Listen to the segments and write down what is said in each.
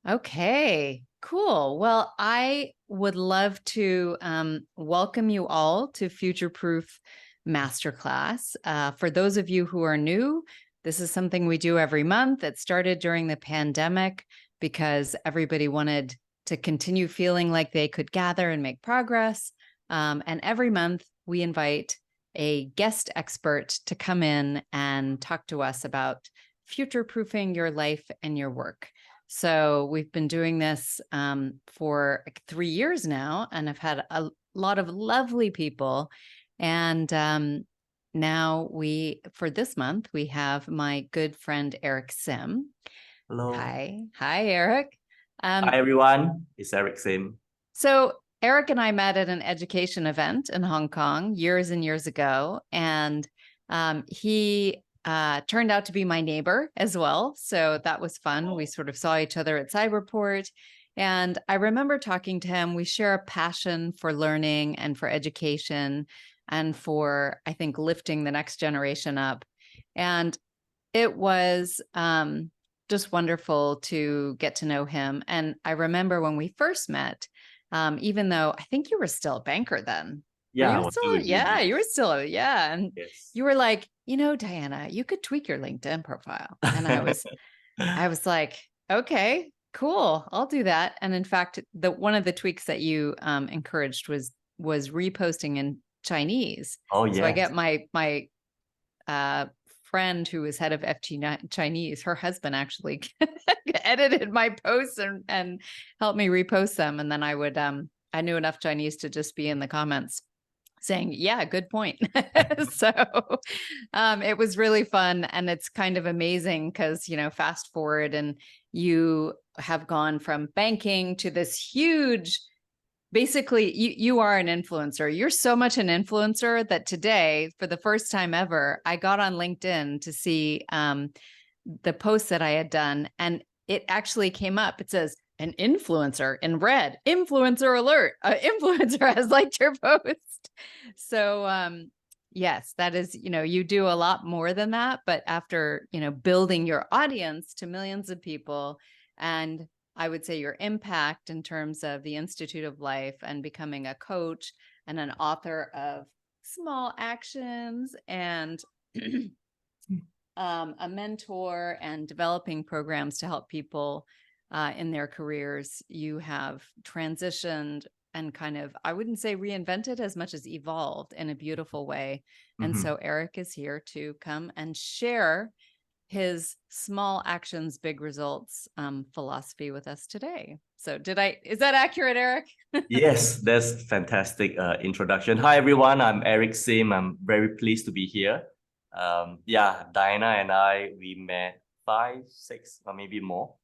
Okay, cool. Well, I would love to welcome you all to Future Proof Masterclass. For those of you who are new, this is something we do every month. It started during the pandemic because everybody wanted to continue feeling like they could gather and make progress. And every month we invite a guest expert to come in and talk to us about future proofing your life and your work. So we've been doing this for like 3 years now, and I've had a lot of lovely people. And now for this month, we have my good friend, Eric Sim. Hello. Hi, Eric. Hi, everyone. It's Eric Sim. So Eric and I met at an education event in Hong Kong years and years ago, and he turned out to be my neighbor as well. So that was fun. We sort of saw each other at Cyberport. And I remember talking to him. We share a passion for learning and for education and for, I think, lifting the next generation up. And it was just wonderful to get to know him. And I remember when we first met, even though I think you were still a banker then. Were Yeah, I you was still still? with you. Yeah, you were still, yeah. And Yes. you were like, Diana, you could tweak your LinkedIn profile. And I was like, okay, cool, I'll do that. And in fact, one of the tweaks that you encouraged was reposting in Chinese. Oh, So I yes. get my friend who was head of FT Chinese, her husband actually edited my posts and helped me repost them. And then I knew enough Chinese to just be in the comments saying, yeah, good point. So it was really fun. And it's kind of amazing because, fast forward and you have gone from banking to this huge, basically you are an influencer. You're so much an influencer that today, for the first time ever, I got on LinkedIn to see the post that I had done, and it actually came up. It says, an influencer in red, influencer alert, influencer has liked your post. So yes, that is, you do a lot more than that, but after, building your audience to millions of people, and I would say your impact in terms of the Institute of Life and becoming a coach and an author of Small Actions and a mentor and developing programs to help people in their careers, you have transitioned and kind of, I wouldn't say reinvented as much as evolved in a beautiful way. And so Eric is here to come and share his small actions, big results philosophy with us today. So is that accurate, Eric? Yes, that's fantastic introduction. Hi, everyone. I'm Eric Sim. I'm very pleased to be here. Yeah, Diana and we met 5, 6, or maybe more.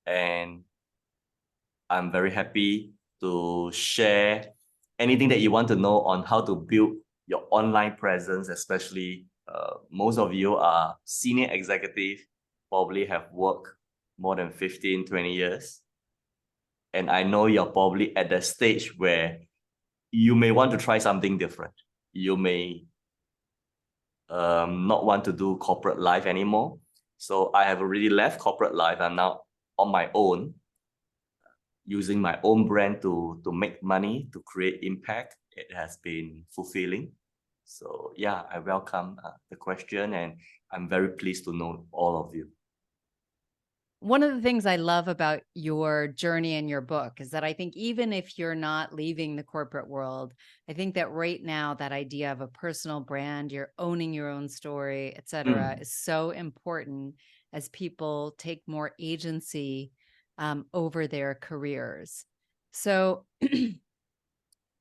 And I'm very happy to share anything that you want to know on how to build your online presence, especially most of you are senior executive, probably have worked more than 15, 20 years. And I know you're probably at the stage where you may want to try something different. You may not want to do corporate life anymore. So I have already left corporate life. I'm now on my own, using my own brand to make money, to create impact. It has been fulfilling. So yeah, I welcome the question, and I'm very pleased to know all of you. One of the things I love about your journey in your book is that I think even if you're not leaving the corporate world, I think that right now that idea of a personal brand, you're owning your own story, et cetera, is so important as people take more agency over their careers. So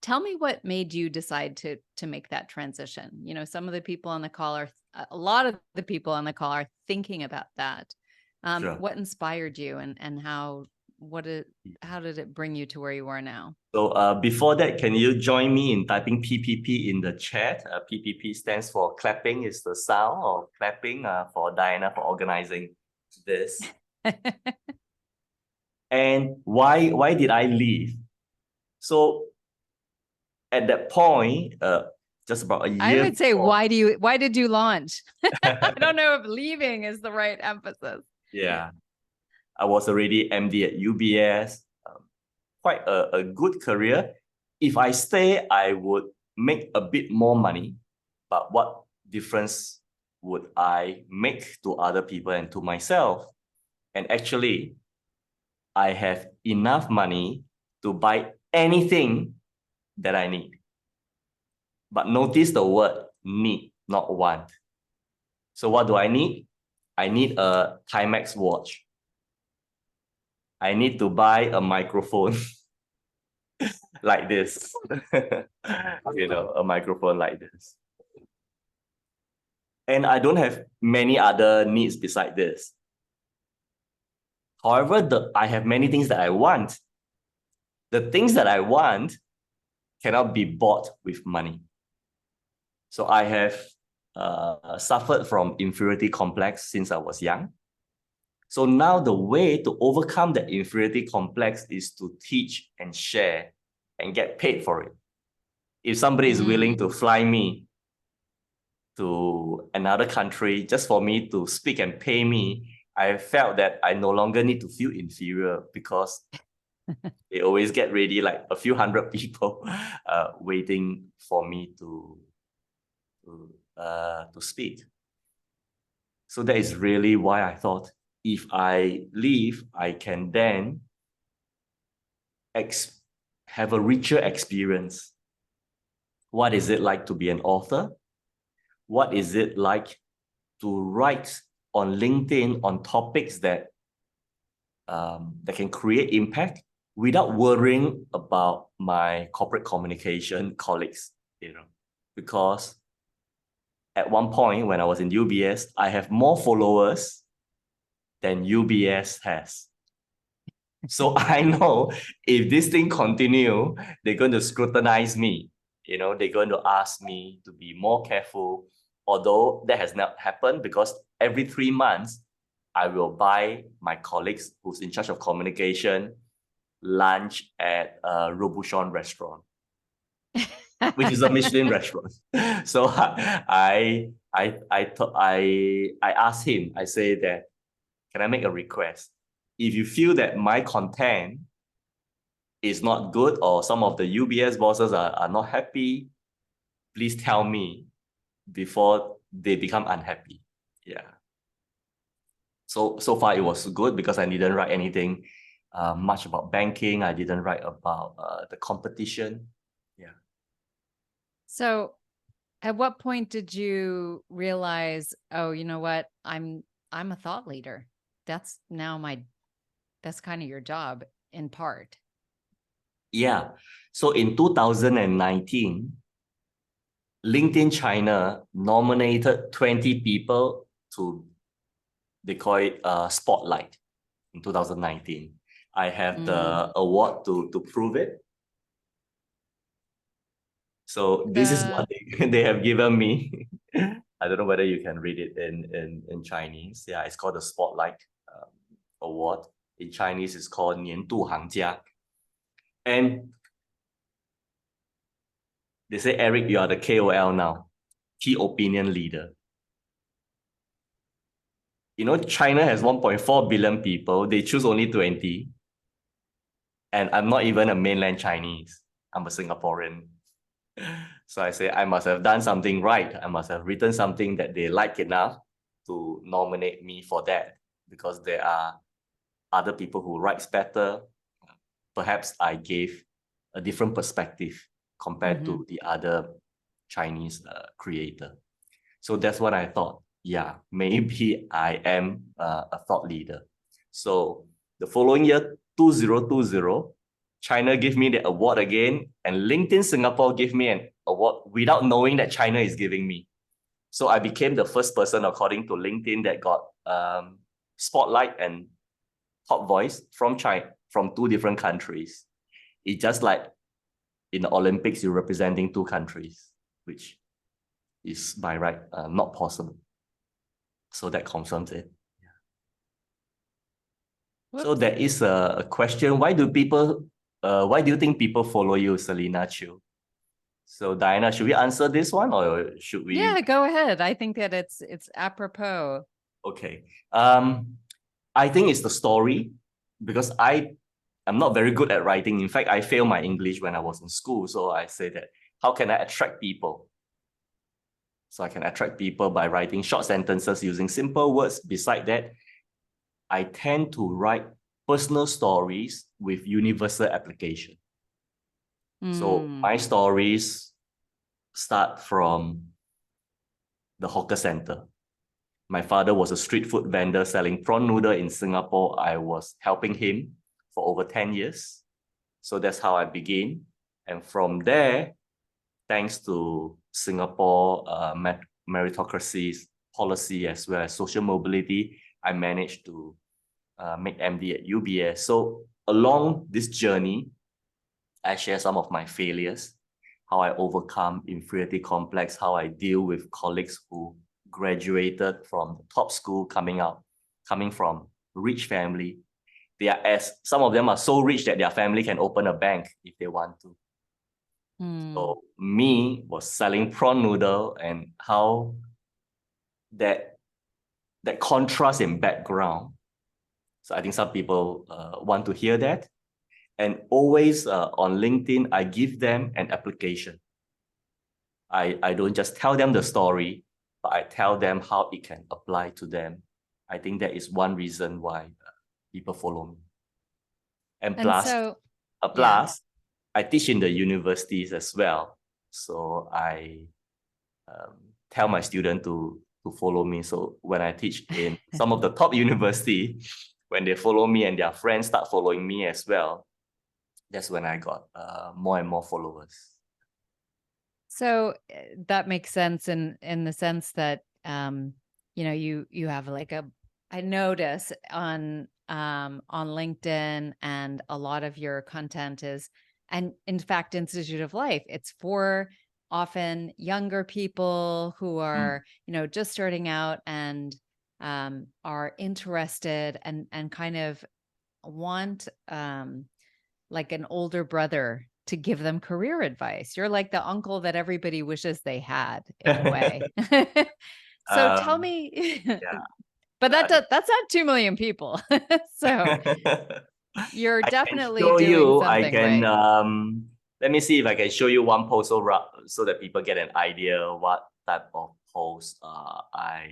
tell me what made you decide to make that transition. Some of the people on the call a lot of the people on the call are thinking about that. Sure. What inspired you, and how did it bring you to where you are now? So before that, can you join me in typing PPP in the chat? PPP stands for clapping, is the sound of clapping for Diana for organizing this. And why did I leave? So at that point, just about a year I would say, before, why did you launch? I don't know if leaving is the right emphasis. Yeah. I was already MD at UBS, quite a good career. If I stay, I would make a bit more money, but what difference would I make to other people and to myself? And actually, I have enough money to buy anything that I need. But notice the word need, not want. So what do I need? I need a Timex watch. I need to buy a microphone like this. A microphone like this. And I don't have many other needs beside this. However, I have many things that I want. The things that I want cannot be bought with money. So I have suffered from inferiority complex since I was young. So now the way to overcome the inferiority complex is to teach and share and get paid for it. If somebody is willing to fly me to another country just for me to speak and pay me, I felt that I no longer need to feel inferior because they always get ready like a few hundred people waiting for me to speak. So that is really why I thought if I leave, I can then have a richer experience. What is it like to be an author? What is it like to write on LinkedIn on topics that can create impact without worrying about my corporate communication colleagues, because at one point when I was in UBS, I have more followers than UBS has. So I know if this thing continue, they're going to scrutinize me. They're going to ask me to be more careful, although that has not happened because every 3 months, I will buy my colleagues who's in charge of communication lunch at a Robuchon restaurant, which is a Michelin restaurant. So I asked him, I say that, can I make a request? If you feel that my content is not good or some of the UBS bosses are not happy, please tell me before they become unhappy. Yeah. So far it was good because I didn't write anything much about banking. I didn't write about the competition. Yeah. So at what point did you realize, oh, you know what? I'm a thought leader. That's kind of your job in part. Yeah. So in 2019, LinkedIn China nominated 20 people to, they call it Spotlight in 2019. I have the award to prove it. So this is what they have given me. I don't know whether you can read it in Chinese. Yeah, it's called the Spotlight Award. In Chinese, it's called 年度行家. And they say, Eric, you are the KOL now, key opinion leader. China has 1.4 billion people. They choose only 20. And I'm not even a mainland Chinese. I'm a Singaporean. So I say, I must have done something right. I must have written something that they like enough to nominate me for that, because there are other people who writes better. Perhaps I gave a different perspective compared to the other Chinese creator. So that's what I thought. Yeah, maybe I am a thought leader. So the following year, 2020, China gave me the award again, and LinkedIn Singapore gave me an award without knowing that China is giving me. So I became the first person, according to LinkedIn, that got Spotlight and Top Voice from China, from 2 different countries. It's just like in the Olympics, you're representing 2 countries, which is by right not possible. So that confirms it. Yeah. So there is a question: why do you think people follow you, Selena Chiu? So Diana, should we answer this one or should we? Yeah, go ahead. I think that it's apropos. Okay. I think it's the story, because I'm not very good at writing. In fact, I failed my English when I was in school. So I say that, how can I attract people? So I can attract people by writing short sentences using simple words. Beside that, I tend to write personal stories with universal application. So my stories start from the hawker center. My father was a street food vendor selling prawn noodle in Singapore. I was helping him for over 10 years. So that's how I began. And from there, thanks to Singapore meritocracy's policy as well as social mobility, I managed to make MD at UBS. So along this journey, I share some of my failures, how I overcome inferiority complex, how I deal with colleagues who graduated from the top school coming from rich family. Some of them are so rich that their family can open a bank if they want to. So me was selling prawn noodle, and how that contrast in background. So I think some people want to hear that. And always on LinkedIn, I give them an application. I don't just tell them the story, but I tell them how it can apply to them. I think that is one reason why people follow me. And plus, I teach in the universities as well. So I tell my students to follow me. So when I teach in some of the top university, when they follow me and their friends start following me as well, that's when I got more and more followers. So that makes sense in the sense that you have like I notice on LinkedIn, and a lot of your content is, and in fact, Institute of Life, it's for often younger people who are just starting out and are interested and kind of want like an older brother to give them career advice. You're like the uncle that everybody wishes they had, in a way. So tell me, but that's not 2 million people. So you're definitely doing something right. Let me see if I can show you one post so that people get an idea what type of post I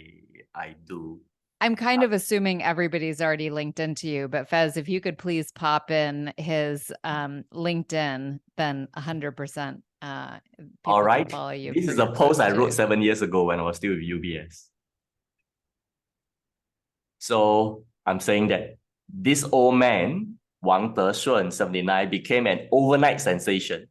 do. I'm kind of assuming everybody's already linked into you, but Fez, if you could please pop in his LinkedIn, then 100% all right. can follow you. This is a post I wrote 7 years ago when I was still with UBS. So I'm saying that this old man, Wang Deshun, 79, became an overnight sensation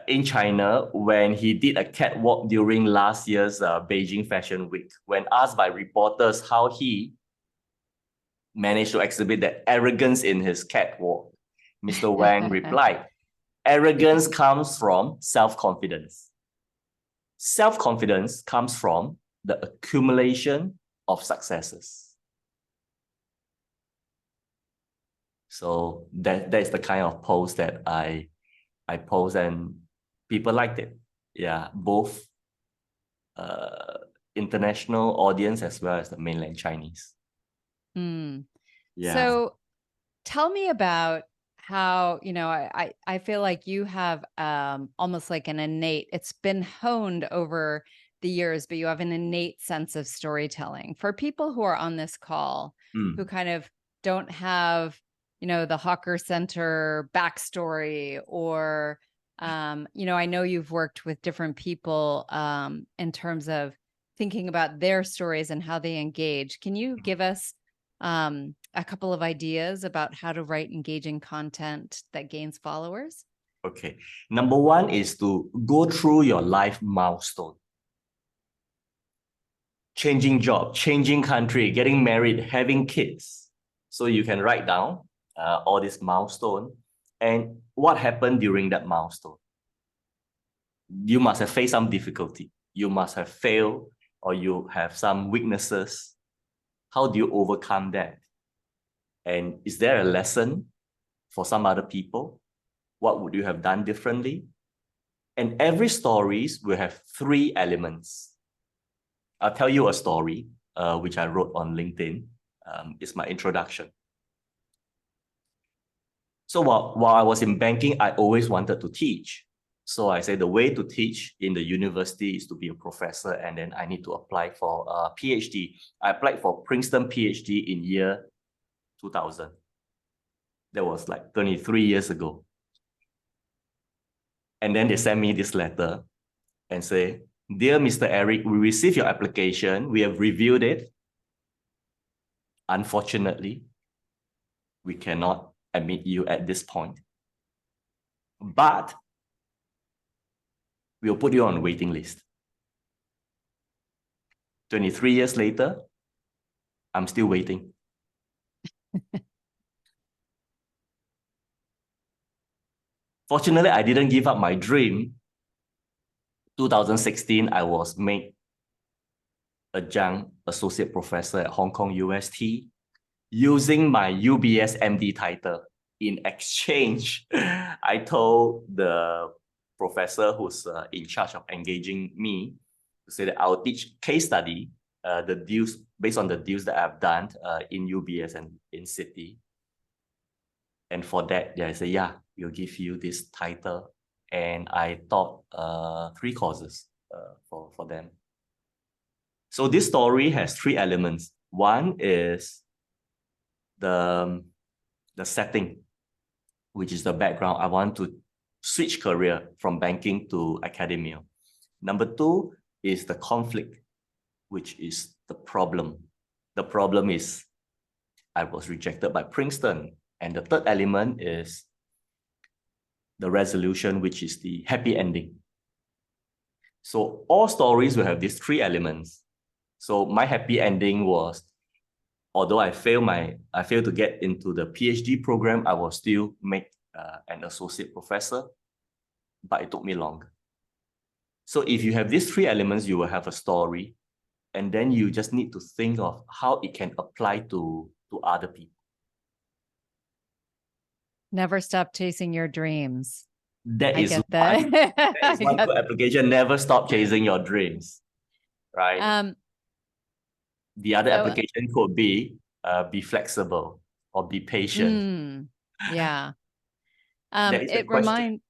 in China when he did a catwalk during last year's Beijing Fashion Week. When asked by reporters how he managed to exhibit that arrogance in his catwalk, Mr. Wang replied, "Arrogance comes from self-confidence. Self-confidence comes from the accumulation of successes." So that is the kind of post that I post, and people liked it. Yeah, both international audience as well as the mainland Chinese. Yeah. So tell me about how, I feel like you have almost like an innate, it's been honed over the years, but you have an innate sense of storytelling. For people who are on this call who kind of don't have, the hawker center backstory, or I know you've worked with different people in terms of thinking about their stories and how they engage. Can you give us a couple of ideas about how to write engaging content that gains followers? Okay. Number one is to go through your life milestone. Changing job, changing country, getting married, having kids. So you can write down all this milestone and what happened during that milestone. You must have faced some difficulty. You must have failed, or you have some weaknesses. How do you overcome that? And is there a lesson for some other people? What would you have done differently? And every stories will have 3 elements. I'll tell you a story which I wrote on LinkedIn. is my introduction. So while I was in banking, I always wanted to teach. So I said the way to teach in the university is to be a professor, and then I need to apply for a PhD. I applied for Princeton PhD in year 2000. That was like 23 years ago. And then they sent me this letter and say, "Dear Mr. Eric, we received your application. We have reviewed it. Unfortunately, we cannot admit you at this point. But we'll put you on a waiting list." 23 years later, I'm still waiting. Fortunately, I didn't give up my dream. 2016, I was made adjunct associate professor at Hong Kong UST using my UBS MD title. In exchange, I told the professor who's in charge of engaging me to say that I'll teach case study, the deals based on the deals that I've done in UBS and in Citi. And for that, I say, yeah, we'll give you this title. And I taught 3 courses for them. So this story has 3 elements. One is the setting, which is the background. I want to switch career from banking to academia. Number 2 is the conflict, which is the problem. The problem is I was rejected by Princeton. And the third element is the resolution, which is the happy ending. So all stories will have these 3 elements. So my happy ending was, although I failed to get into the PhD program, I was still made an associate professor, but it took me longer. So if you have these 3 elements, you will have a story, and then you just need to think of how it can apply to other people. Never stop chasing your dreams. That I is get that. that is one good application. Never stop chasing your dreams, right? The other application could be flexible or be patient. Yeah. It reminds.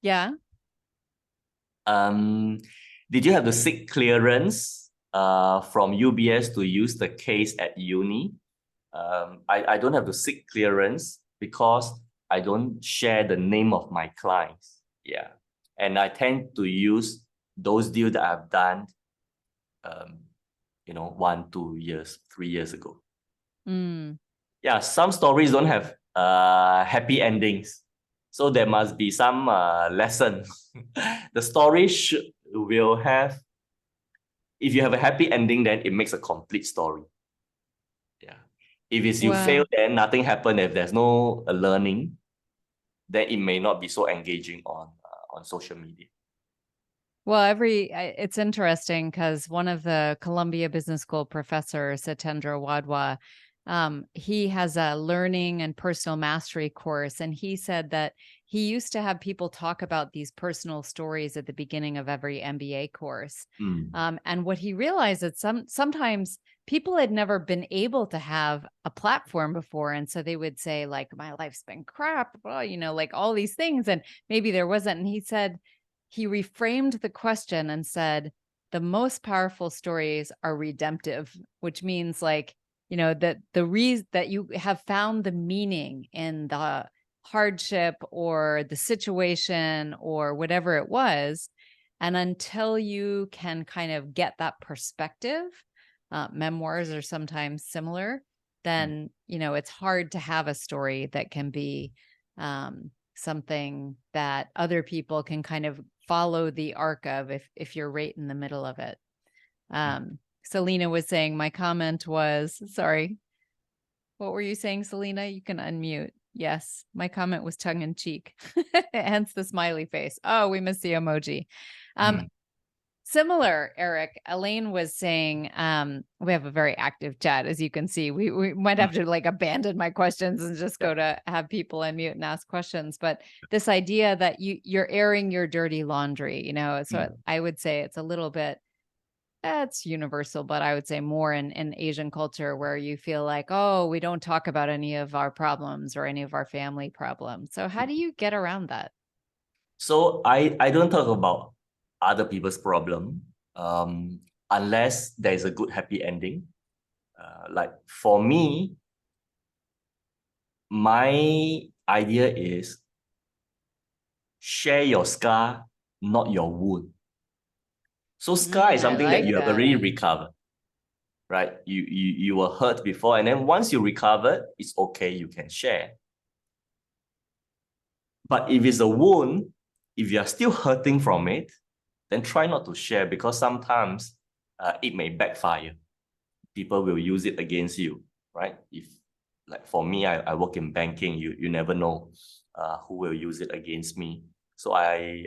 Yeah. Did you have to seek clearance from UBS to use the case at uni? I don't have to seek clearance because I don't share the name of my clients. Yeah. And I tend to use those deals that I've done 1, 2 years, 3 years ago. Yeah, some stories don't have happy endings. So there must be some lesson. The story will have, if you have a happy ending, then it makes a complete story. Yeah. If it's you fail, then nothing happened. If there's no learning, then it may not be so engaging on social media. Well, it's interesting because one of the Columbia Business School professors, Satendra Wadhwa, he has a learning and personal mastery course. And he said that he used to have people talk about these personal stories at the beginning of every MBA course. And what he realized is sometimes people had never been able to have a platform before. And so they would say, like, my life's been crap, well, like all these things. And maybe there wasn't. And he said, he reframed the question and said, the most powerful stories are redemptive, which means like, that the reason that you have found the meaning in the hardship or the situation or whatever it was. And until you can kind of get that perspective, memoirs are sometimes similar, then, it's hard to have a story that can be something that other people can kind of follow the arc of if you're right in the middle of it. Selena was saying, my comment was, sorry, what were you saying, Selena? You can unmute. Yes, my comment was tongue in cheek, hence the smiley face. Oh, we missed the emoji. Similar, Eric, Elaine was saying, we have a very active chat, as you can see. We might have to like abandon my questions and just go to have people unmute and ask questions. But this idea that you're airing your dirty laundry, so I would say it's a little bit That's universal, but I would say more in Asian culture where you feel like, oh, we don't talk about any of our problems or any of our family problems. So how do you get around that? So I don't talk about other people's problem unless there is a good happy ending. Like for me, my idea is share your scar, not your wound. So scar is I something that like you have that. already recovered, right? You were hurt before, and then once you recovered, it's okay, you can share. But if it's a wound, if you are still hurting from it, then try not to share because sometimes it may backfire. People will use it against you, right? If like for me, I work in banking, you never know who will use it against me. So I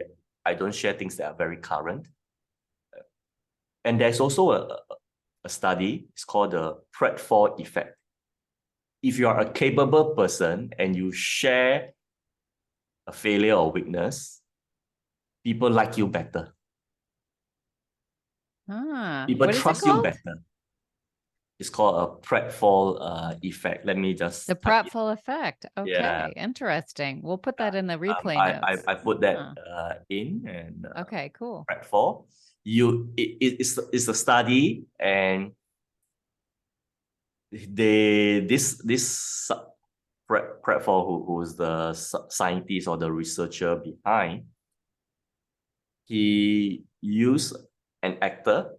don't share things that are very current. And there's also a study, it's called the Pratfall Effect. If you are a capable person and you share a failure or weakness, people like you better. People What is it trust you called? better. It's called a Pratfall Effect. Let me The just type it. Pratfall Effect. Yeah, Okay, interesting. We'll put that in the replay I, notes. I put that in and Okay, cool. Pratfall. It's a study and this Pratfall who's the scientist or the researcher behind, he used an actor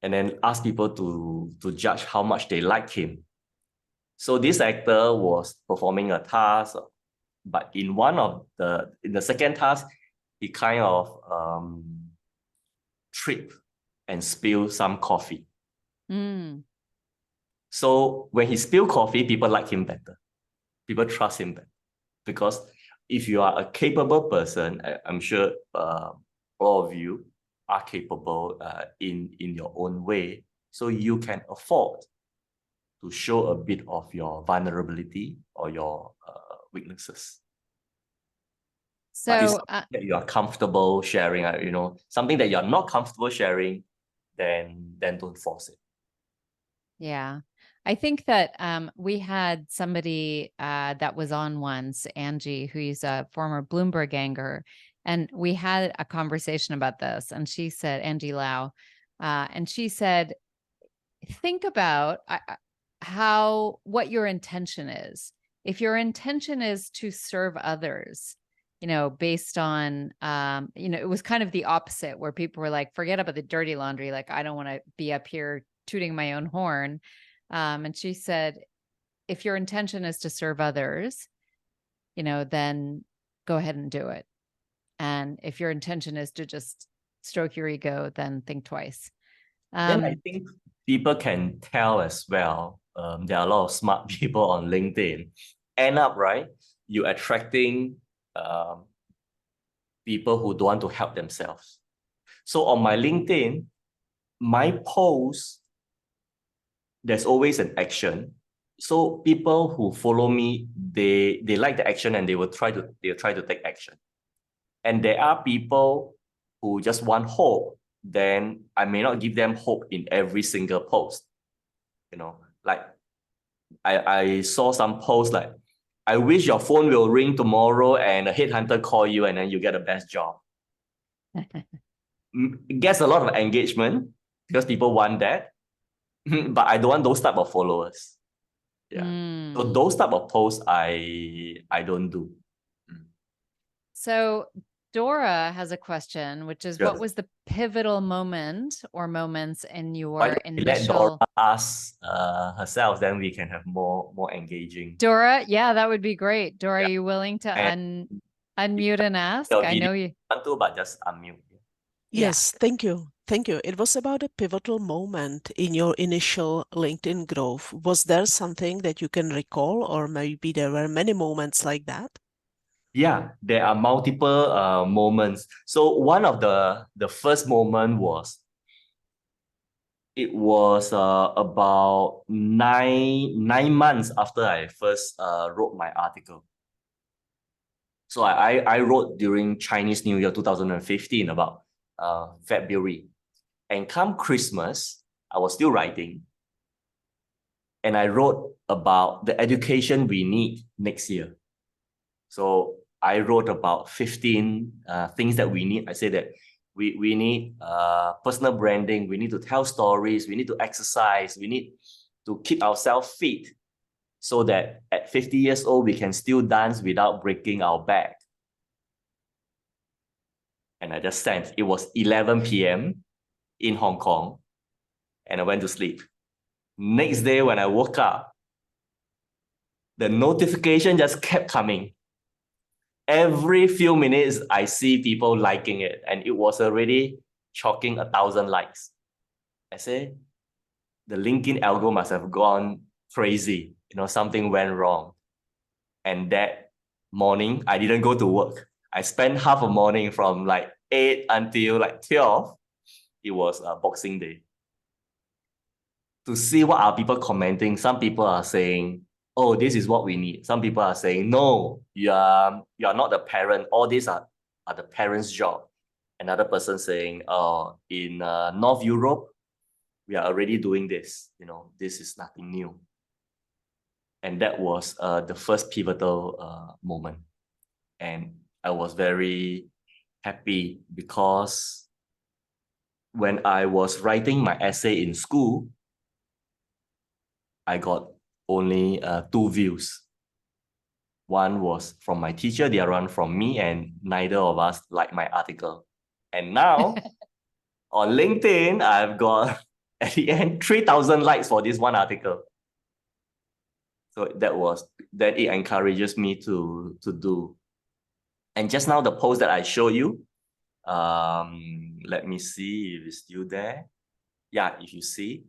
and then asked people to judge how much they like him. So this actor was performing a task, but in the second task, he kind of tripped and spilled some coffee. Mm. So when he spilled coffee, people like him better. People trust him better. Because if you are a capable person, I'm sure all of you are capable in your own way. So you can afford to show a bit of your vulnerability or your weaknesses. But it's So, something that you are comfortable sharing, something that you're not comfortable sharing, then don't force it. yeah, I think that we had somebody that was on once, Angie, who's a former Bloomberg ganger, and we had a conversation about this. And she said, Angie Lau, and she said, think about what your intention is. If your intention is to serve others, based on, it was kind of the opposite where people were like, forget about the dirty laundry. Like, I don't want to be up here tooting my own horn. And she said, if your intention is to serve others, then go ahead and do it. And if your intention is to just stroke your ego, then think twice. Then I think people can tell as well. There are a lot of smart people on LinkedIn. End up, right? You attracting people who don't want to help themselves. So on my LinkedIn, my post, there's always an action. So people who follow me, they like the action and they'll try to take action. And there are people who just want hope, then I may not give them hope in every single post. Like I saw some posts like, I wish your phone will ring tomorrow and a headhunter call you and then you get the best job. It gets a lot of engagement because people want that, but I don't want those type of followers. Yeah. So those type of posts I don't do. So Dora has a question, which is, what was the pivotal moment or moments in your Let Dora initial... ask herself, then we can have more engaging. Dora, yeah, that would be great. Dora, are you willing to unmute and ask? I know you want to, but just unmute. Yes, thank you. Thank you. It was about a pivotal moment in your initial LinkedIn growth. Was there something that you can recall, or maybe there were many moments like that? Yeah, there are multiple moments. So one of the first moment was, it was about nine months after I first wrote my article. So I wrote during Chinese New Year 2015, about February. And come Christmas, I was still writing. And I wrote about the education we need next year. So I wrote about 15 things that we need. I said that we need personal branding. We need to tell stories. We need to exercise. We need to keep ourselves fit so that at 50 years old, we can still dance without breaking our back. And I just sent. It was 11 p.m. in Hong Kong, and I went to sleep. Next day, when I woke up, the notification just kept coming. Every few minutes, I see people liking it, and it was already chalking 1,000 likes. I say, the LinkedIn algo must have gone crazy. Something went wrong. And that morning, I didn't go to work. I spent half a morning from like 8 until like 12. It was Boxing Day. To see what are people commenting. Some people are saying, oh, this is what we need. Some people are saying, no, you are not the parent. All these are the parents' job. Another person saying, in North Europe, we are already doing this. This is nothing new. And that was the first pivotal moment. And I was very happy because when I was writing my essay in school, I got only 2 views. One was from my teacher, the other one from me, and neither of us liked my article. And now on LinkedIn, I've got at the end 3,000 likes for this one article. So that it encourages me to do. And just now the post that I showed you, let me see if it's still there. Yeah, if you see,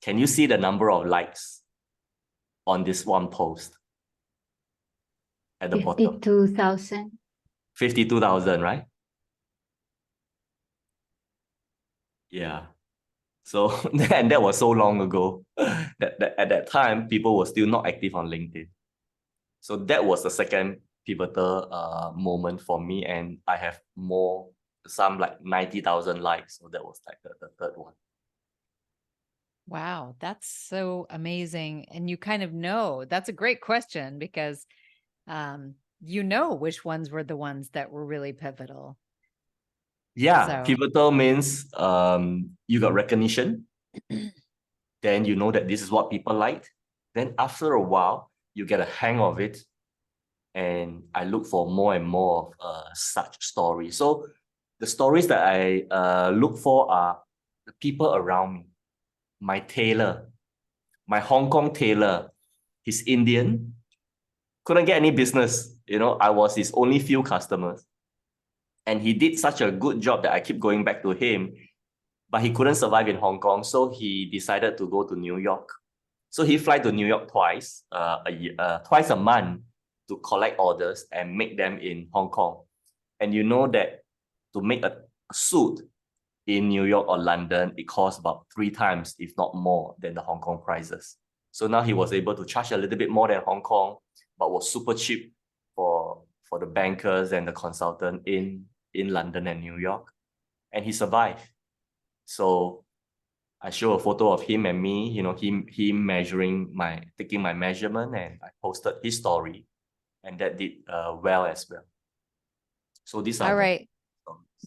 can you see the number of likes on this one post? At the bottom. 52,000. 52,000, right? Yeah. So, and that was so long ago that at that time, people were still not active on LinkedIn. So that was the second pivotal moment for me. And I have some like 90,000 likes. So that was like the third one. Wow, that's so amazing. And you kind of know, that's a great question because which ones were the ones that were really pivotal. Yeah, So pivotal means you got recognition. Then you know that this is what people liked. Then after a while, you get a hang of it. And I look for more and more of such stories. So the stories that I look for are the people around me. My tailor, my Hong Kong tailor, he's Indian, couldn't get any business. I was his only few customers. And he did such a good job that I keep going back to him, but he couldn't survive in Hong Kong. So he decided to go to New York. So he fly to New York twice a month to collect orders and make them in Hong Kong. And you know that to make a suit in New York or London, it costs about 3 times, if not more, than the Hong Kong prices. So now he was able to charge a little bit more than Hong Kong, but was super cheap for the bankers and the consultant in London and New York. And he survived. So I show a photo of him and me, him taking my measurement, and I posted his story, and that did well as well. So these are all right.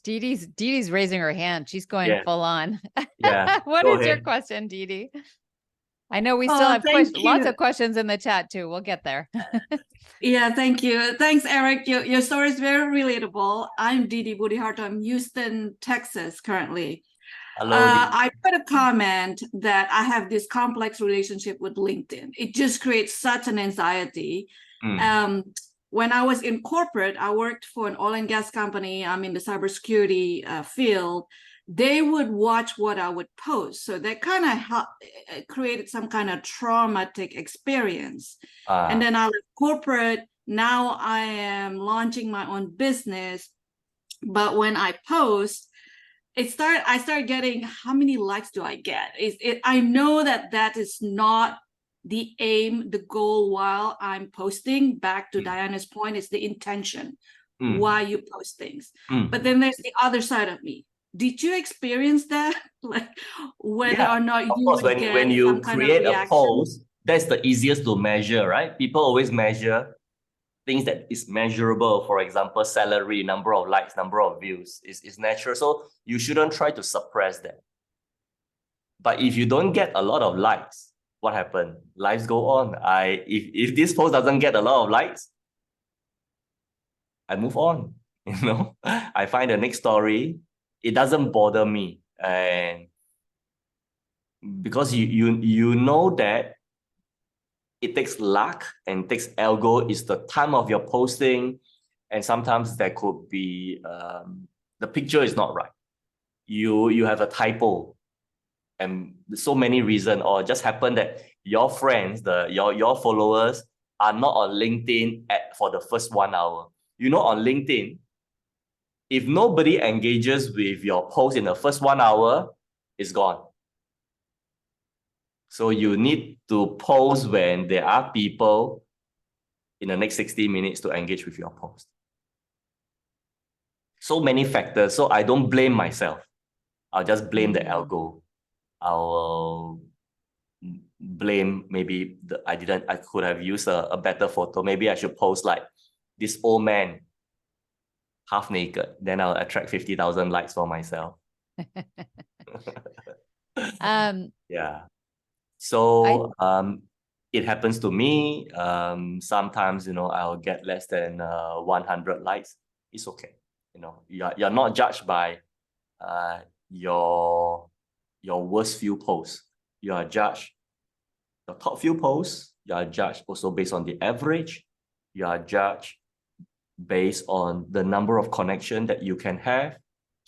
Didi's raising her hand. She's going full on. Yeah. What is your question, Didi? I know we still have lots of questions in the chat too. We'll get there. Yeah, thank you. Thanks, Eric. Your story is very relatable. I'm Didi Budiharto. I'm Houston, Texas currently. Hello, I put a comment that I have this complex relationship with LinkedIn. It just creates such an anxiety. When I was in corporate, I worked for an oil and gas company. I'm in the cybersecurity field. They would watch what I would post. So that kind of created some kind of traumatic experience. And then I left corporate. Now I am launching my own business. But when I post, I started getting, how many likes do I get? I know that is not the aim, the goal while I'm posting. Back to Diana's point, it's the intention, why you post things. But then there's the other side of me. Did you experience that? Like whether Yeah, or not of you course, would when get you some kind of create a reaction? post, that's the easiest to measure, right? People always measure things that is measurable. For example, salary, number of likes, number of views is natural. So you shouldn't try to suppress that. But if you don't get a lot of likes, what happened? Lives go on. If this post doesn't get a lot of likes, I move on. You know, I find the next story. It doesn't bother me, and because you know that it takes luck and takes algo, is the time of your posting, and sometimes there could be the picture is not right. You have a typo, and so many reasons, or just happen that your friends, your followers are not on LinkedIn for the first 1 hour. You know, on LinkedIn, if nobody engages with your post in the first 1 hour, it's gone. So you need to post when there are people in the next 60 minutes to engage with your post. So many factors. So I don't blame myself. I'll just blame the algo. I'll blame maybe I could have used a better photo. Maybe I should post like this old man half naked. Then I'll attract 50,000 likes for myself. Yeah. So it happens to me. Sometimes, you know, I'll get less than 100 likes. It's okay. You know, you're not judged by your worst few posts. You are judged the top few posts. You are judged also based on the average. You are judged based on the number of connection that you can have.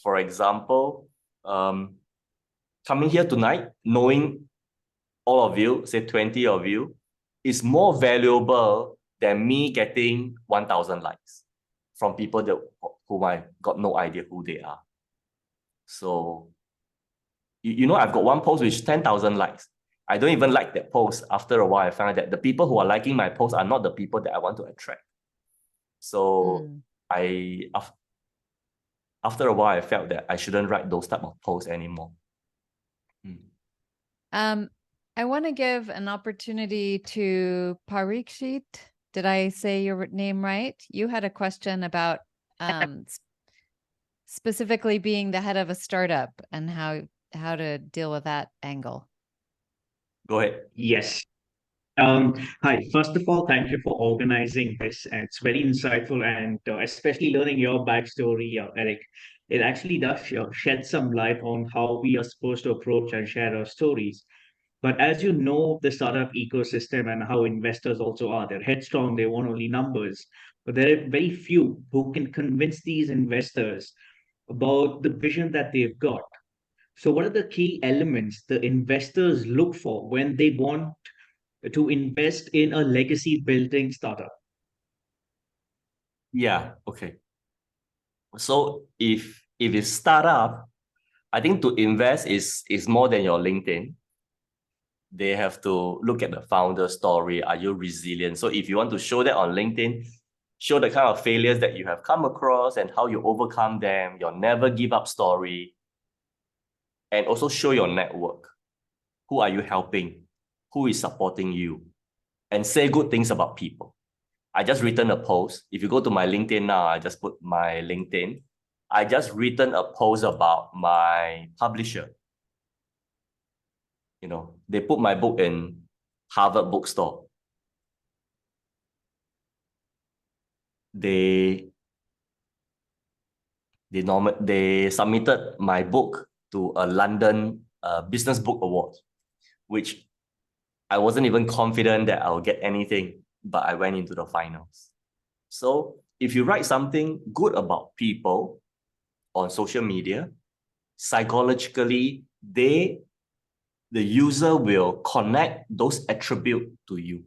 For example, coming here tonight, knowing all of you, say 20 of you, is more valuable than me getting 1,000 likes from people whom I got no idea who they are. So, you know, I've got one post with 10,000 likes. I don't even like that post. After a while, I found that the people who are liking my post are not the people that I want to attract. So after a while, I felt that I shouldn't write those type of posts anymore. I want to give an opportunity to Parikshit. Did I say your name right? You had a question about specifically being the head of a startup and how to deal with that angle. Go ahead. Yes. Hi, first of all, thank you for organizing this. And it's very insightful, and especially learning your backstory, Eric. It actually does shed some light on how we are supposed to approach and share our stories. But as you know, the startup ecosystem and how investors also are, they're headstrong, they want only numbers. But there are very few who can convince these investors about the vision that they've got. So, what are the key elements the investors look for when they want to invest in a legacy building startup? Yeah, okay. So if it's startup, I think to invest is more than your LinkedIn. They have to look at the founder story. Are you resilient? So if you want to show that on LinkedIn, show the kind of failures that you have come across and how you overcome them, your never give up story, and also show your network. Who are you helping? Who is supporting you? And say good things about people. I just written a post. If you go to my LinkedIn now, I just put my LinkedIn. I just written a post about my publisher. You know, they put my book in Harvard bookstore. They submitted my book to a London Business Book Award, which I wasn't even confident that I would get anything, but I went into the finals. So if you write something good about people on social media, psychologically, the user will connect those attributes to you.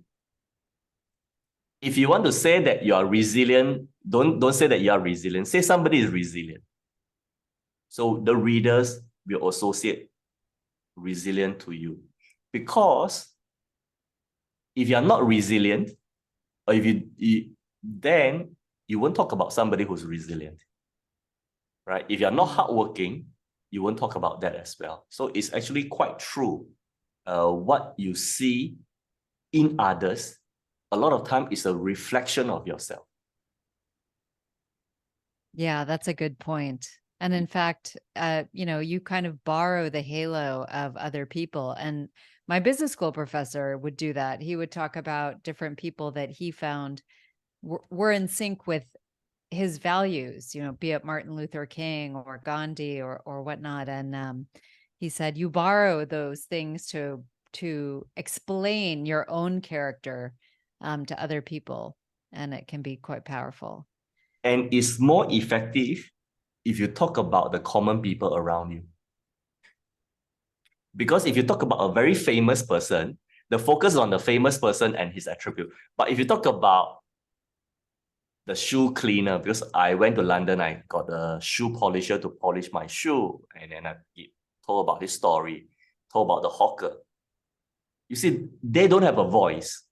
If you want to say that you are resilient, don't say that you are resilient. Say somebody is resilient. So the readers will associate resilient to you. Because if you are not resilient, or if then you won't talk about somebody who's resilient, right? If you're not hardworking, you won't talk about that as well. So it's actually quite true. What you see in others, a lot of time is a reflection of yourself. Yeah, that's a good point. And in fact, you kind of borrow the halo of other people. And my business school professor would do that. He would talk about different people that he found were in sync with his values, be it Martin Luther King or Gandhi or whatnot. And he said, you borrow those things to explain your own character to other people. And it can be quite powerful. And it's more effective if you talk about the common people around you. Because if you talk about a very famous person, the focus is on the famous person and his attribute. But if you talk about the shoe cleaner, because I went to London, I got a shoe polisher to polish my shoe, and then I told about his story, told about the hawker. You see, they don't have a voice.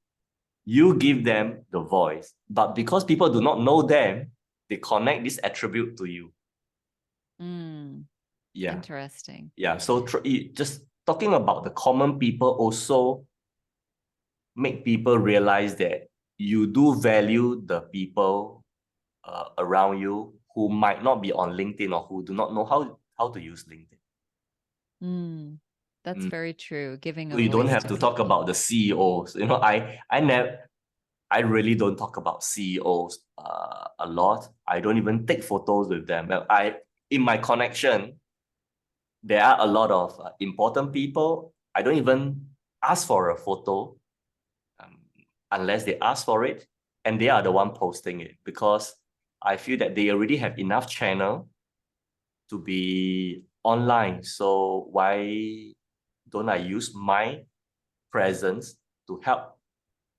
You give them the voice, but because people do not know them, they connect this attribute to you. Yeah. Interesting. Yeah. So just talking about the common people also make people realize that you do value the people around you who might not be on LinkedIn or who do not know how to use LinkedIn. That's very true. Giving a You don't voice have to to talk about the CEOs. I really don't talk about CEOs a lot. I don't even take photos with them. In my connection, there are a lot of important people. I don't even ask for a photo unless they ask for it, and they are the one posting it, because I feel that they already have enough channel to be online. So why don't I use my presence to help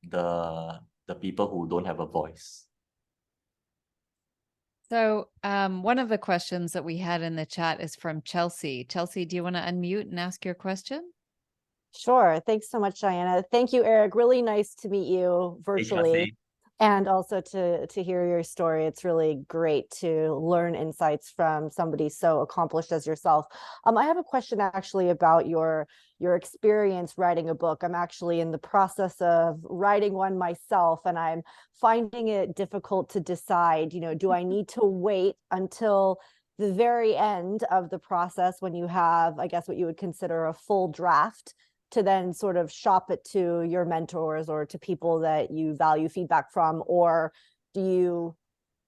the people who don't have a voice? So one of the questions that we had in the chat is from Chelsea. Chelsea, do you want to unmute and ask your question? Sure. Thanks so much, Diana. Thank you, Eric. Really nice to meet you virtually. And also to hear your story. It's really great to learn insights from somebody so accomplished as yourself. I have a question actually about your experience writing a book. I'm actually in the process of writing one myself, and I'm finding it difficult to decide, do I need to wait until the very end of the process when you have, I guess, what you would consider a full draft, to then sort of shop it to your mentors or to people that you value feedback from? Or do you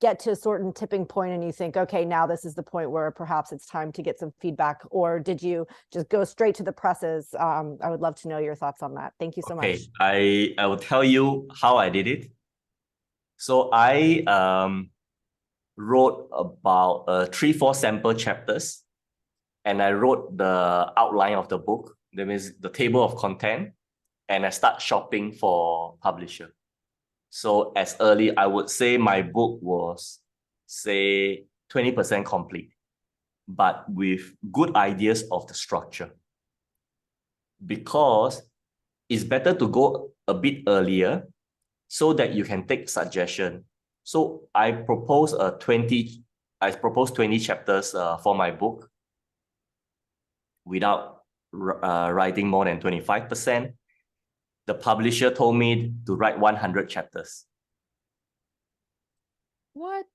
get to a certain tipping point and you think, okay, now this is the point where perhaps it's time to get some feedback? Or did you just go straight to the presses? I would love to know your thoughts on that. Thank you so much. I will tell you how I did it. So I wrote about 3-4 sample chapters, and I wrote the outline of the book. That means the table of content, and I start shopping for publisher. So as early, I would say my book was, say, 20% complete, but with good ideas of the structure. Because it's better to go a bit earlier so that you can take suggestion. So I proposed 20 chapters for my book without writing more than 25%. The publisher told me to write 100 chapters. What?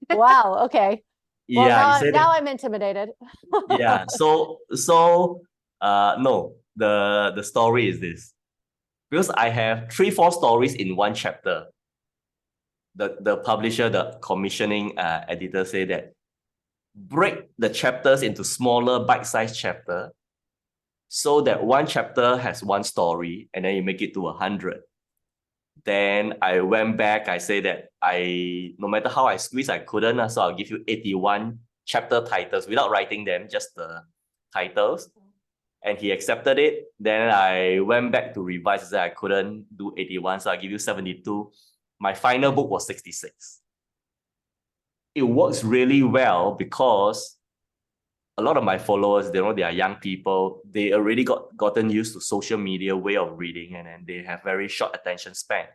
Wow. Okay. Well, Yeah, now I'm intimidated. Yeah. So no, the story is this. Because I have 3-4 stories in one chapter. The publisher, the commissioning editor, say that break the chapters into smaller bite-sized chapter, so that one chapter has one story, and then you make it to 100. Then I went back, I say that no matter how I squeeze, I couldn't, so I'll give you 81 chapter titles without writing them, just the titles. And he accepted it. Then I went back to revise, I said I couldn't do 81, so I give you 72. My final book was 66. It works really well because a lot of my followers, they are young people. They already gotten used to social media way of reading, and then they have very short attention span.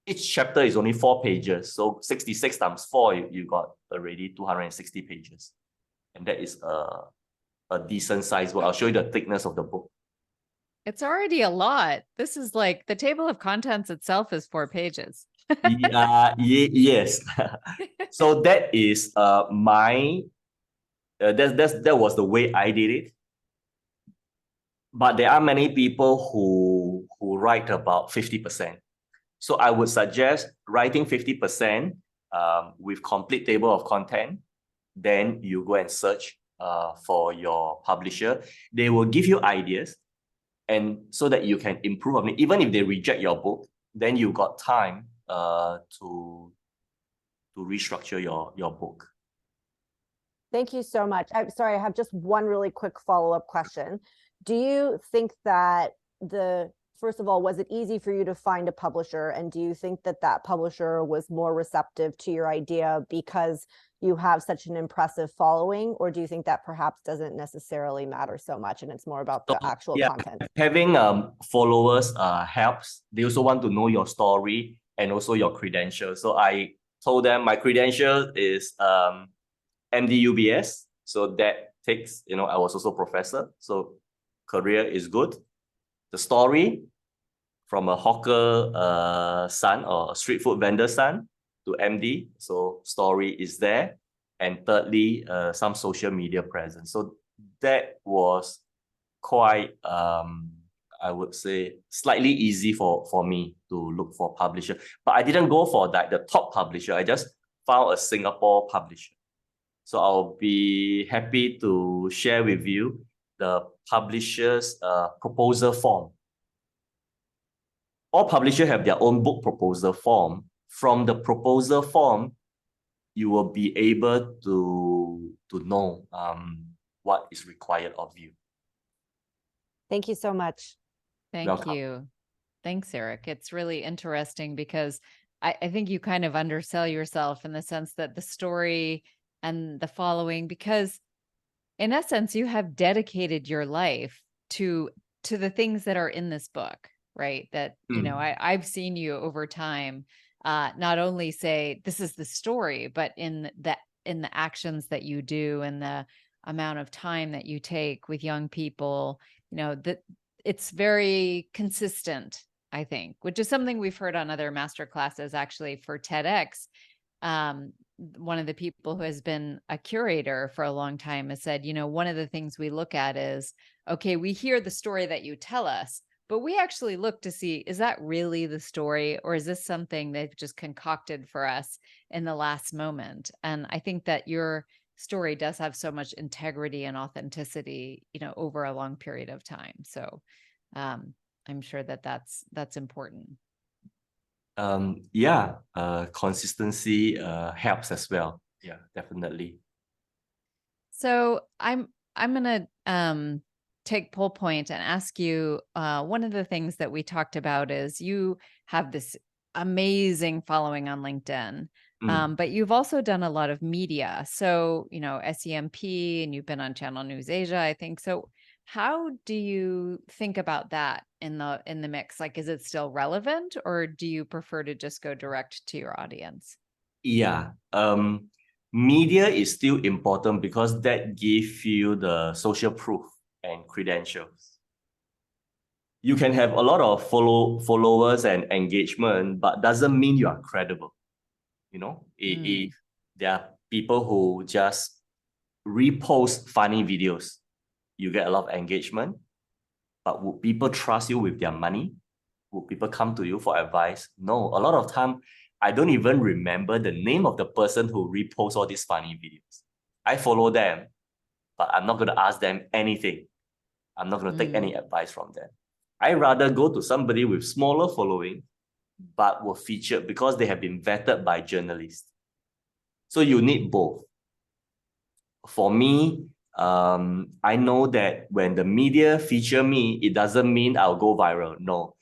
Each chapter is only 4 pages. So 66 times 4, you got already 260 pages. And that is a decent sized book. I'll show you the thickness of the book. It's already a lot. This is like the table of contents itself is 4 pages. Yes. So that is that was the way I did it. But there are many people who write about 50%. So I would suggest writing 50% with complete table of content. Then you go and search for your publisher. They will give you ideas, and so that you can improve on it. Even if they reject your book, then you got time to restructure your book. Thank you so much. I'm sorry, I have just one really quick follow-up question. Do you think that first of all, was it easy for you to find a publisher? And do you think that that publisher was more receptive to your idea because you have such an impressive following? Or do you think that perhaps doesn't necessarily matter so much and it's more about the actual content? Having followers helps. They also want to know your story and also your credentials. So I told them my credential is MD-UBS. So that takes, I was also professor. So career is good. The story, from a hawker son or a street food vendor son to MD. So story is there. And thirdly, some social media presence. So that was quite, I would say, slightly easy for me to look for publisher. But I didn't go for that, the top publisher. I just found a Singapore publisher. So I'll be happy to share with you the publisher's proposal form. All publishers have their own book proposal form. From the proposal form, you will be able to know what is required of you. Thank you so much. Thank you. Thanks, Eric. It's really interesting because I think you kind of undersell yourself in the sense that the story and the following, because in essence, you have dedicated your life to the things that are in this book, right? That, I've seen you over time, not only say, this is the story, but in the actions that you do and the amount of time that you take with young people, that it's very consistent, I think, which is something we've heard on other master classes. Actually, for TEDx, one of the people who has been a curator for a long time has said, one of the things we look at is, okay, we hear the story that you tell us, but we actually look to see, is that really the story, or is this something they've just concocted for us in the last moment? And I think that your story does have so much integrity and authenticity, over a long period of time. So I'm sure that that's important. Consistency helps as well. Yeah, definitely. So I'm gonna take pole point and ask you, one of the things that we talked about is you have this amazing following on LinkedIn, but you've also done a lot of media. So, SEMP, and you've been on Channel News Asia, I think. So how do you think about that in the mix? Like, is it still relevant, or do you prefer to just go direct to your audience? Yeah. Media is still important because that gives you the social proof and credentials. You can have a lot of followers and engagement, but doesn't mean you are credible. If there are people who just repost funny videos, you get a lot of engagement, but would people trust you with their money? Would people come to you for advice? No, a lot of time, I don't even remember the name of the person who reposts all these funny videos. I follow them, but I'm not going to ask them anything. I'm not going to take any advice from them. I rather go to somebody with smaller following, but were featured because they have been vetted by journalists. So you need both. For me, I know that when the media feature me, it doesn't mean I'll go viral. No.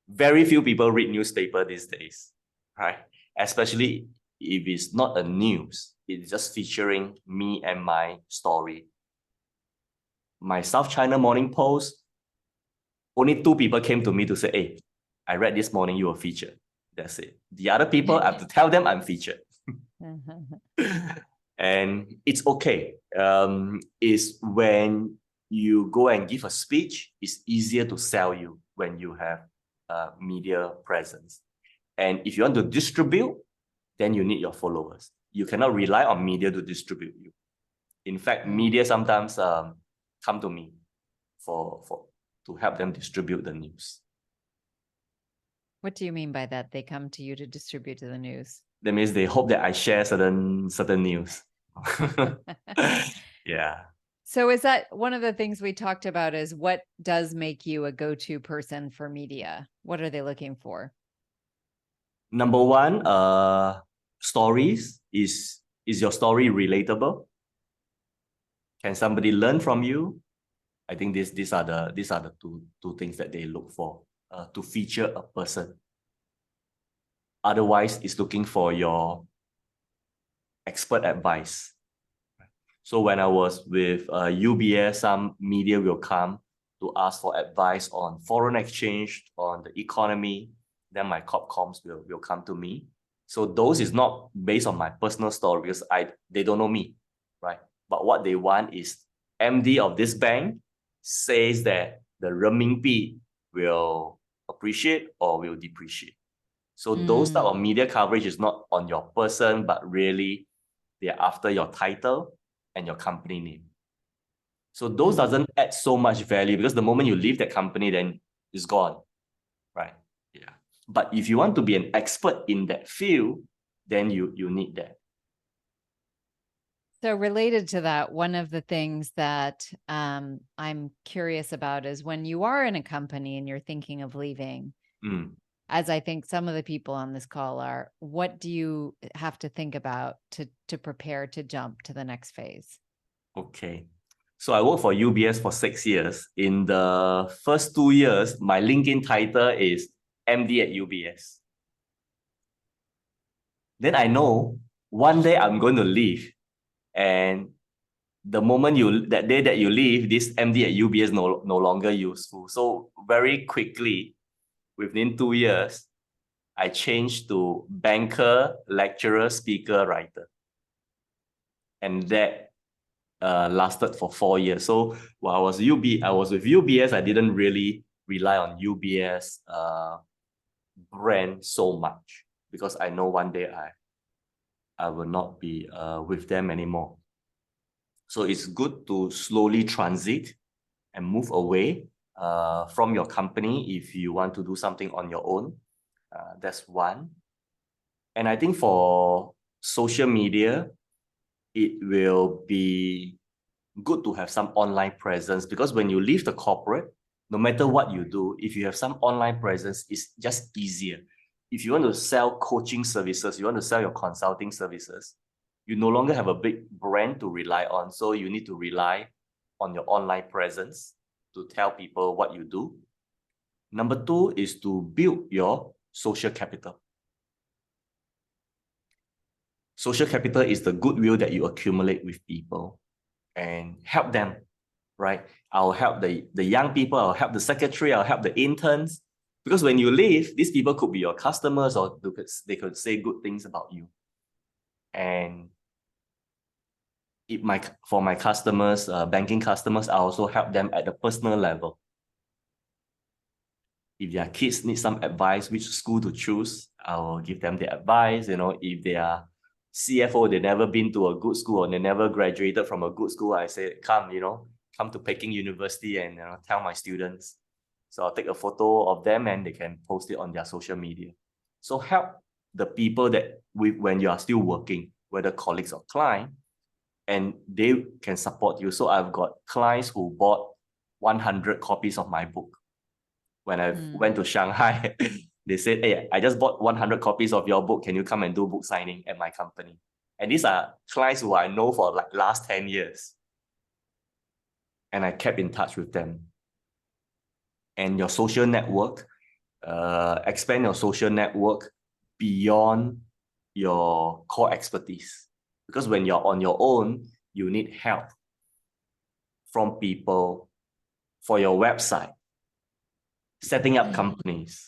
Very few people read newspaper these days, right? Especially if it's not a news, it's just featuring me and my story. My South China Morning Post, only 2 people came to me to say, hey, I read this morning you were featured. That's it. The other people, I have to tell them I'm featured. And it's okay. Is when you go and give a speech, it's easier to sell you when you have media presence. And if you want to distribute, then you need your followers. You cannot rely on media to distribute you. In fact, media sometimes come to me to help them distribute the news. What do you mean by that? They come to you to distribute to the news? That means they hope that I share certain news. Yeah. So is that one of the things we talked about, is what does make you a go-to person for media? What are they looking for? Number one, stories. Is your story relatable? Can somebody learn from you? I think these are the two things that they look for to feature a person. Otherwise, it's looking for your expert advice. So when I was with UBS, some media will come to ask for advice on foreign exchange, on the economy. Then my corp comms will come to me. So those is not based on my personal story, because they don't know me, right? But what they want is MD of this bank says that the renminbi will appreciate or will depreciate. So those type of media coverage is not on your person, but really they're after your title and your company name. So those doesn't add so much value, because the moment you leave that company, then it's gone, right? Yeah. But if you want to be an expert in that field, then you need that. So related to that, one of the things that I'm curious about is when you are in a company and you're thinking of leaving, as I think some of the people on this call are, what do you have to think about to prepare to jump to the next phase? Okay. So I worked for UBS for 6 years. In the first 2 years, my LinkedIn title is MD at UBS. Then I know one day I'm going to leave. And the moment that day that you leave, this MD at UBS no longer useful. So very quickly, within 2 years, I changed to banker, lecturer, speaker, writer. And that lasted for 4 years. So while I was with UBS, I didn't really rely on UBS brand so much, because I know one day I will not be with them anymore. So it's good to slowly transit and move away from your company if you want to do something on your own. That's one. And I think for social media, it will be good to have some online presence, because when you leave the corporate, no matter what you do, if you have some online presence, it's just easier. If you want to sell coaching services, you want to sell your consulting services, you no longer have a big brand to rely on. So you need to rely on your online presence to tell people what you do. Number two is to build your social capital. Social capital is the goodwill that you accumulate with people and help them, right? I'll help the young people, I'll help the secretary, I'll help the interns. Because when you leave, these people could be your customers, or they could say good things about you. And for my customers, banking customers, I also help them at the personal level. If their kids need some advice, which school to choose, I will give them the advice. If they are CFO, they've never been to a good school or they never graduated from a good school, I say, come to Peking University and tell my students. So I'll take a photo of them and they can post it on their social media. So help the people when you are still working, whether colleagues or client, and they can support you. So I've got clients who bought 100 copies of my book. When I went to Shanghai, they said, hey, I just bought 100 copies of your book. Can you come and do book signing at my company? And these are clients who I know for like last 10 years. And I kept in touch with them. And your social network, expand your social network beyond your core expertise. Because when you're on your own, you need help from people for your website, setting up companies,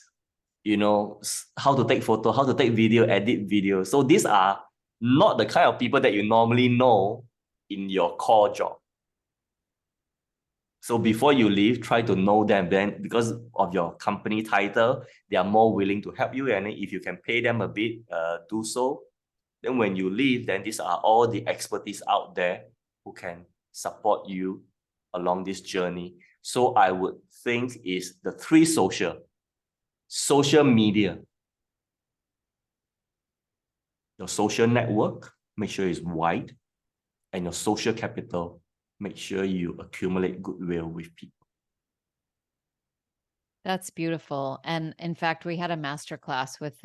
how to take photo, how to take video, edit video. So these are not the kind of people that you normally know in your core job. So before you leave, try to know them. Then because of your company title, they are more willing to help you. And if you can pay them a bit, do so. Then when you leave, then these are all the expertise out there who can support you along this journey. So I would think is the three social media, your social network, make sure it's wide, and your social capital, make sure you accumulate goodwill with people. That's beautiful. And in fact, we had a masterclass with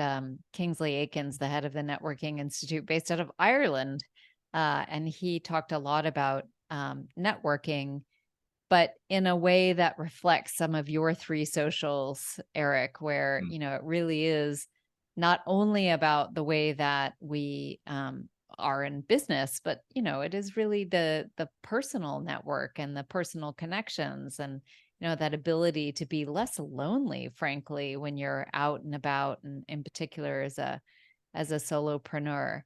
Kingsley Aikens, the head of the Networking Institute based out of Ireland. And he talked a lot about networking, but in a way that reflects some of your three socials, Eric, where, you know, it really is not only about the way that we are in business, but, you know, it is really the personal network and the personal connections and, you know, that ability to be less lonely, frankly, when you're out and about, and in particular as a solopreneur.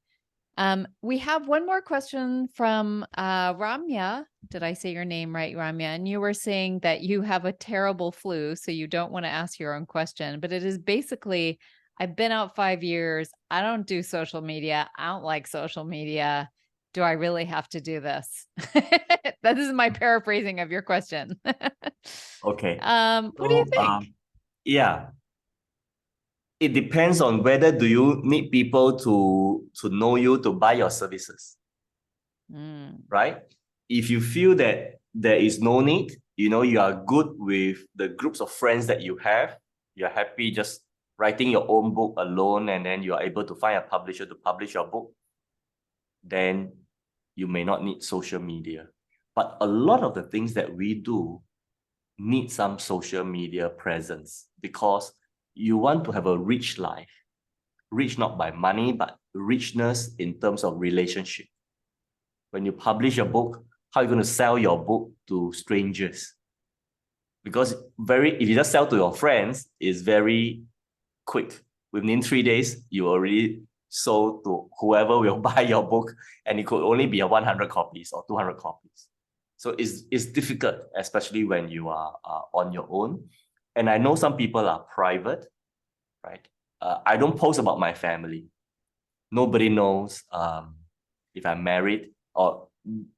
We have one more question from Ramya. Did I say your name right, Ramya? And you were saying that you have a terrible flu, so you don't want to ask your own question, but it is basically, I've been out 5 years. I don't do social media. I don't like social media. Do I really have to do this? This is my paraphrasing of your question. Okay. What do you think? Yeah. It depends on whether do you need people to know you to buy your services, right? If you feel that there is no need, you know, you are good with the groups of friends that you have, you're happy just writing your own book alone, and then you are able to find a publisher to publish your book, then you may not need social media. But a lot of the things that we do need some social media presence because you want to have a rich life. Rich not by money, but richness in terms of relationship. When you publish a book, how are you going to sell your book to strangers? Because if you just sell to your friends, it's very quick. Within 3 days, you already sold to whoever will buy your book, and it could only be 100 copies or 200 copies. So it's difficult, especially when you are on your own. And I know some people are private, right? I don't post about my family. Nobody knows if I'm married, or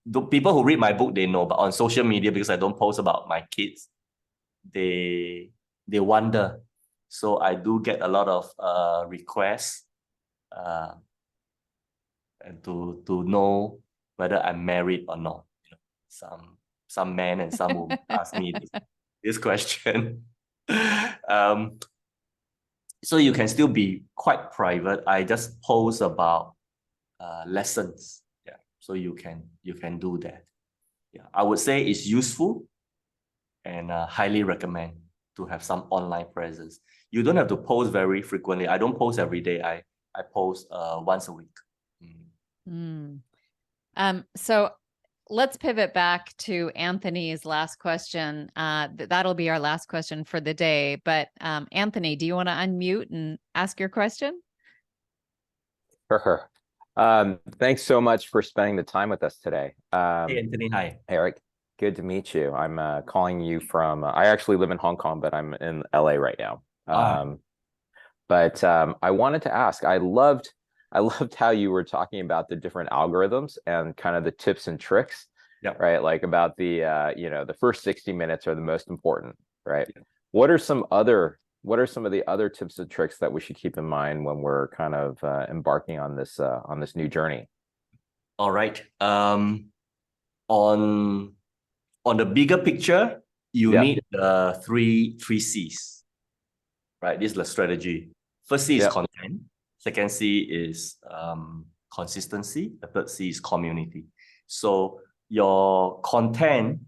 the people who read my book, they know, but on social media, because I don't post about my kids, they wonder. So I do get a lot of requests and to know whether I'm married or not. You know, some men and some women ask me this question. So you can still be quite private. I just post about lessons. Yeah, so you can do that. Yeah, I would say it's useful and highly recommend to have some online presence. You don't have to post very frequently. I don't post every day. I post once a week. So let's pivot back to Anthony's last question. That'll be our last question for the day. But Anthony, do you want to unmute and ask your question? Sure. Thanks so much for spending the time with us today. Hey, Anthony. Hi. Eric, good to meet you. I'm calling you from, I actually live in Hong Kong, but I'm in LA right now. But I wanted to ask, I loved how you were talking about the different algorithms and kind of the tips and tricks, right? Like about the, the first 60 minutes are the most important, right? Yeah. What are some of the other tips and tricks that we should keep in mind when we're kind of embarking on this new journey? All right. On the bigger picture, you need the three C's, right? This is the strategy. First C is content. Second C is consistency. The third C is community. So your content,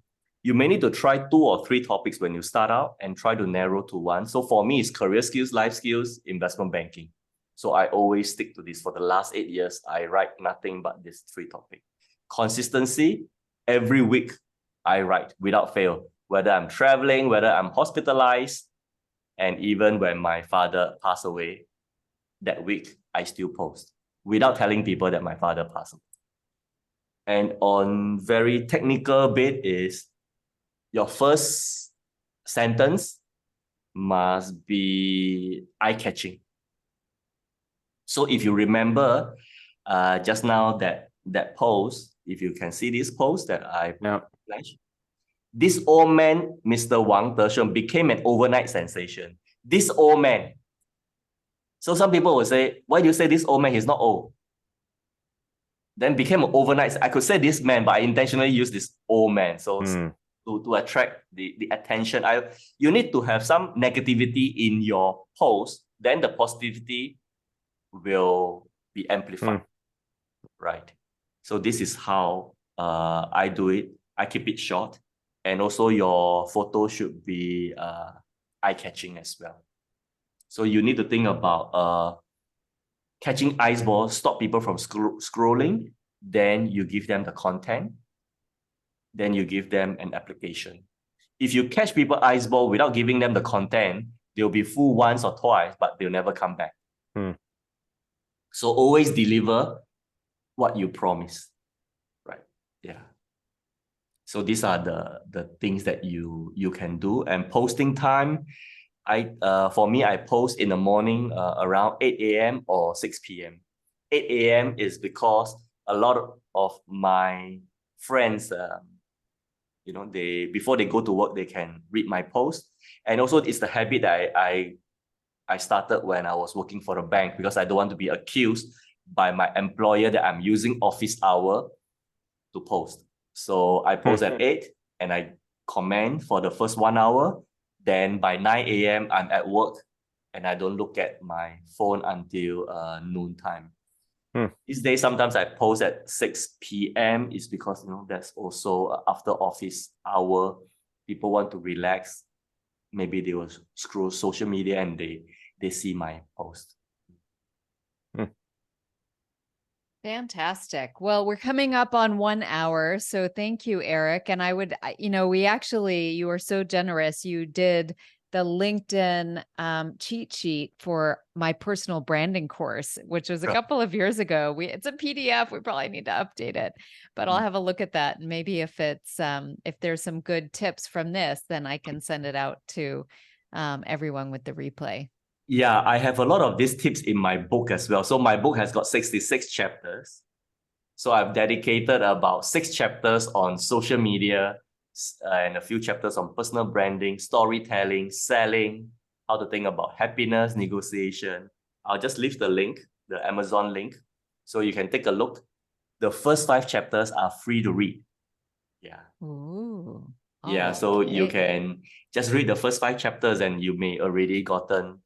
you may need to try 2 or 3 topics when you start out and try to narrow to one. So for me, it's career skills, life skills, investment banking. So I always stick to this. For the last 8 years, I write nothing but these 3 topics. Consistency, every week I write without fail, whether I'm traveling, whether I'm hospitalized, and even when my father passed away, that week I still post. without telling people that my father passed away. And on very technical bit is your first sentence must be eye-catching. So if you remember just now that post, if you can see this post that I flashed, this old man, Mr. Wang Desheng, became an overnight sensation. This old man. So some people will say, why do you say this old man? He's not old. Then became an overnight. I could say this man, but I intentionally use this old man. So to attract the attention, you need to have some negativity in your post, then the positivity will be amplified. Right. So this is how I do it. I keep it short. And also your photo should be eye-catching as well. So you need to think about catching ice balls, stop people from scrolling. Then you give them the content. Then you give them an application. If you catch people ice ball without giving them the content, they'll be fooled once or twice, but they'll never come back. So always deliver what you promise. Right. Yeah. So these are the things that you can do. And posting time, for me, I post in the morning around 8 a.m. or 6 p.m. 8 a.m. is because a lot of my friends, before they go to work, they can read my post. And also it's the habit that I started when I was working for a bank, because I don't want to be accused by my employer that I'm using office hour to post. So I post at 8 and I comment for the first 1 hour. Then by 9 a.m. I'm at work and I don't look at my phone until noon time. These days, sometimes I post at 6 p.m. is because, that's also after office hour. People want to relax. Maybe they will scroll social media and they see my post. Fantastic. Well, we're coming up on 1 hour. So thank you, Eric. And you were so generous. You did the LinkedIn cheat sheet for my personal branding course, which was a couple of years ago. It's a PDF. We probably need to update it, but I'll have a look at that. And maybe if there's some good tips from this, then I can send it out to everyone with the replay. Yeah, I have a lot of these tips in my book as well. So my book has got 66 chapters. So I've dedicated about 6 chapters on social media and a few chapters on personal branding, storytelling, selling, how to think about happiness, negotiation. I'll just leave the link, the Amazon link, so you can take a look. The first 5 chapters are free to read. Yeah. Ooh. Yeah, so you can just read the first 5 chapters and you may already gotten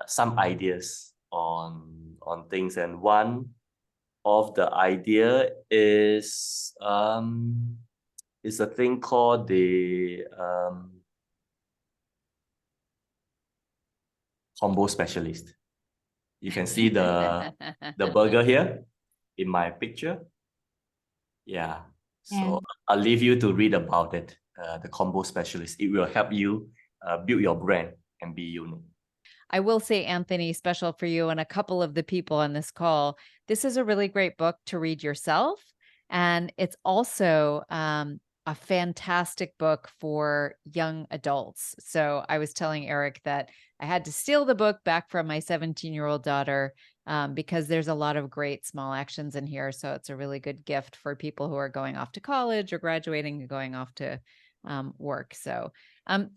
some ideas on things. And one of the idea is a thing called the combo specialist. You can see the burger here in my picture. Yeah, so I'll leave you to read about it, the combo specialist. It will help you build your brand and be unique. I will say, Anthony, special for you and a couple of the people on this call, this is a really great book to read yourself. And it's also a fantastic book for young adults. So I was telling Eric that I had to steal the book back from my 17-year-old daughter because there's a lot of great small actions in here. So it's a really good gift for people who are going off to college or graduating and going off to work. So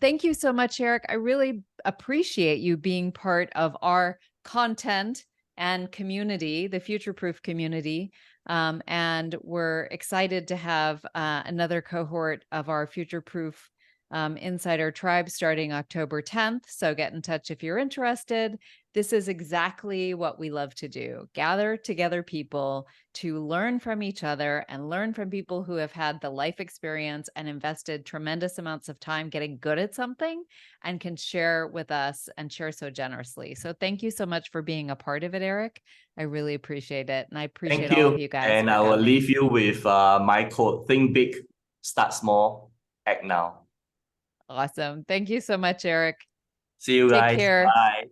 thank you so much, Eric. I really appreciate you being part of our content and community, the Future Proof community. And we're excited to have another cohort of our Future Proof Insider Tribe starting October 10th. So get in touch if you're interested. This is exactly what we love to do. Gather together people to learn from each other and learn from people who have had the life experience and invested tremendous amounts of time getting good at something and can share with us and share so generously. So thank you so much for being a part of it, Eric. I really appreciate it. And I appreciate all of you guys. And I will leave you with my quote: think big, start small, act now. Awesome. Thank you so much, Eric. See you guys. Take care. Bye.